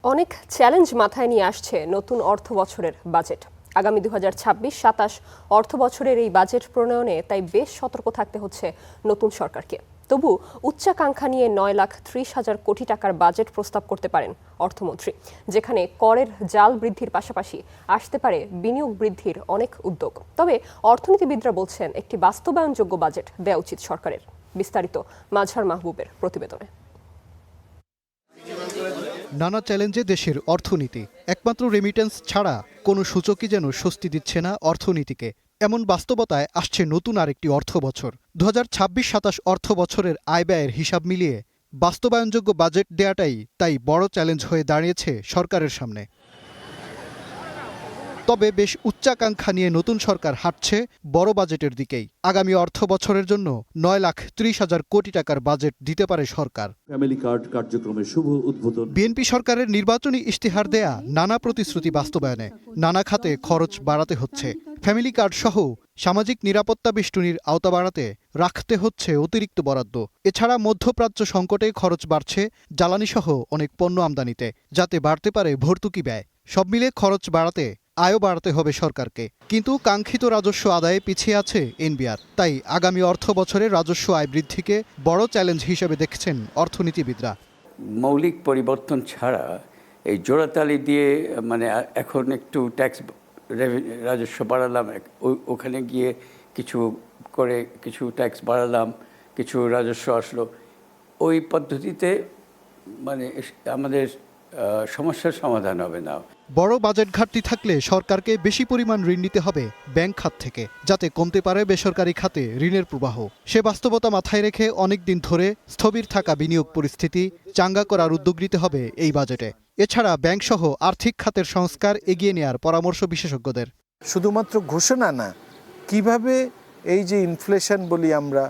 অনেক চ্যালেঞ্জ মাথায় নিয়ে আসছে নতুন অর্থ বছরের বাজেট। আগামী 2026-27 অর্থ বছরের এই বাজেট প্রণয়নে তাই বেশ সতর্ক থাকতে হচ্ছে নতুন সরকারকে। তবু উচ্চাকাঙ্ক্ষা নিয়ে 9,30,000 কোটি টাকার বাজেট প্রস্তাব করতে পারেন অর্থমন্ত্রী, যেখানে করের জাল বৃদ্ধির পাশাপাশি আসতে পারে বিনিয়োগ বৃদ্ধির অনেক উদ্যোগ। তবে অর্থনীতিবিদরা বলছেন একটি বাস্তবায়নযোগ্য বাজেট দেওয়া উচিত সরকারের। বিস্তারিত মাজহার মাহবুবের প্রতিবেদনে। নানা চ্যালেঞ্জে দেশের অর্থনীতি, একমাত্র রেমিটেন্স ছাড়া কোনো সূচকই যেন স্বস্তি দিচ্ছে না অর্থনীতিকে। এমন বাস্তবতায় আসছে নতুন আরেকটি অর্থ বছর। 2026-27 অর্থ বছরের আয় ব্যয়ের হিসাব মিলিয়ে বাস্তবায়নযোগ্য বাজেট দেয়াটাই তাই বড় চ্যালেঞ্জ হয়ে দাঁড়িয়েছে সরকারের সামনে। তবে বেশ উচ্চাকাঙ্ক্ষা নিয়ে নতুন সরকার হাঁটছে বড় বাজেটের দিকেই। আগামী অর্থ বছরের জন্য 9,30,000 কোটি টাকার বাজেট দিতে পারে সরকার। ফ্যামিলি কার্ড কার্যক্রমের শুভ উদ্বোধন। বিএনপি সরকারের নির্বাচনী ইশতেহার দেয়া নানা প্রতিশ্রুতি বাস্তবায়নে নানা খাতে খরচ বাড়াতে হচ্ছে। ফ্যামিলি কার্ড সহ সামাজিক নিরাপত্তা বেষ্টনীর আওতা বাড়াতে রাখতে হচ্ছে অতিরিক্ত বরাদ্দ। এছাড়া মধ্যপ্রাচ্য সংকটে খরচ বাড়ছে জ্বালানিসহ অনেক পণ্য আমদানিতে, যাতে বাড়তে পারে ভর্তুকি ব্যয়। সব মিলে খরচ বাড়াতে আয়ও বাড়াতে হবে সরকারকে। কিন্তু কাঙ্ক্ষিত রাজস্ব আদায়ে পিছিয়ে আছে এনবিআর। তাই আগামী অর্থ বছরে রাজস্ব আয় বৃদ্ধিকে বড় চ্যালেঞ্জ হিসেবে দেখছেন অর্থনীতিবিদরা। মৌলিক পরিবর্তন ছাড়া এই জোড়াতালি দিয়ে এখন একটু ট্যাক্স রাজস্ব বাড়ালাম, ওখানে গিয়ে কিছু ট্যাক্স বাড়ালাম, কিছু রাজস্ব আসলো, ওই পদ্ধতিতে আমাদের সমস্যার সমাধান হবে না। বড় বাজেট ঘাটতি থাকলে সরকারকে বেশি পরিমাণ ঋণ নিতে হবে ব্যাংক খাত থেকে, যাতে কমতে পারে বেসরকারি খাতে ঋণের প্রবাহ। সে বাস্তবতা মাথায় রেখে অনেক দিন ধরে স্থবির থাকা বিনিয়োগ পরিস্থিতি চাঙ্গা করার উদ্যোগ নিতে হবে এই বাজেটে। এছাড়া ব্যাংকসহ আর্থিক খাতের সংস্কার এগিয়ে নেয়ার পরামর্শ বিশেষজ্ঞদের। শুধুমাত্র ঘোষণা না, কিভাবে এই যে ইনফ্লেশন বলি আমরা,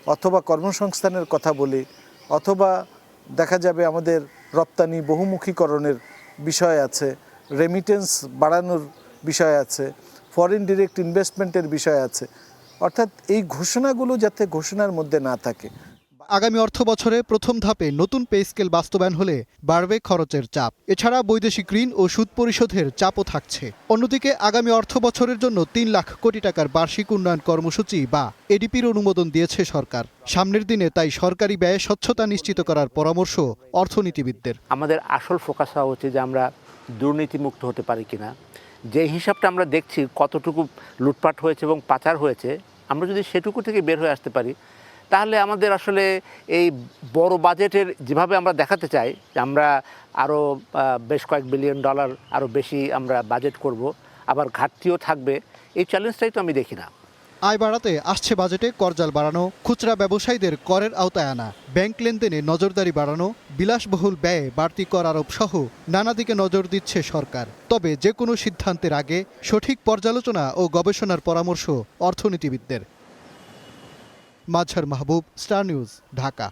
অথবা কর্মসংস্থানের কথা বলি, অথবা দেখা যাবে আমাদের রপ্তানি বহুমুখীকরণের বিষয় আছে, রেমিটেন্স বাড়ানোর বিষয় আছে, ফরেন ডিরেক্ট ইনভেস্টমেন্টের বিষয় আছে। অর্থাৎ এই ঘোষণাগুলো যাতে ঘোষণার মধ্যে না থাকে। আগামী অর্থ বছরে প্রথম ধাপে নতুন পে স্কেল বাস্তবায়ন হলে বাড়বে খরচের চাপ। এছাড়া বৈদেশিক ঋণ ও সুদ পরিশোধের চাপও থাকছে। অন্যদিকে আগামী অর্থ বছরের জন্য 3 লাখ কোটি টাকার বার্ষিক উন্নয়ন কর্মসূচি বা এডিপির অনুমোদন দিয়েছে সরকার। সামনের দিনে তাই সরকারি ব্যয়ে স্বচ্ছতা নিশ্চিত করার পরামর্শ অর্থনীতিবিদদের। আমাদের আসল ফোকাস হওয়া উচিত যে আমরা দুর্নীতিমুক্ত হতে পারি কিনা। যে হিসাবটা আমরা দেখছি কতটুকু লুটপাট হয়েছে এবং পাচার হয়েছে, আমরা যদি সেটুকু থেকে বের হয়ে আসতে পারি, তাহলে আমাদের আসলে এই বড় বাজেটের যেভাবে আমরা দেখাতে চাই যে আমরা আরও বেশ কয়েক বিলিয়ন ডলার আরও বেশি আমরা বাজেট করব, আবার ঘাটতিও থাকবে, এই চ্যালেঞ্জটাই তো আমি দেখি না। আয় বাড়াতে আসছে বাজেটে করজাল বাড়ানো, খুচরা ব্যবসায়ীদের করের আওতায় আনা, ব্যাংক লেনদেনে নজরদারি বাড়ানো, বিলাসবহুল ব্যয়ে বাড়তি কর আরোপ সহ নানা দিকে নজর দিচ্ছে সরকার। তবে যে কোনো সিদ্ধান্তের আগে সঠিক পর্যালোচনা ও গবেষণার পরামর্শ অর্থনীতিবিদদের। মাজহার মাহবুব, স্টার নিউজ, ঢাকা।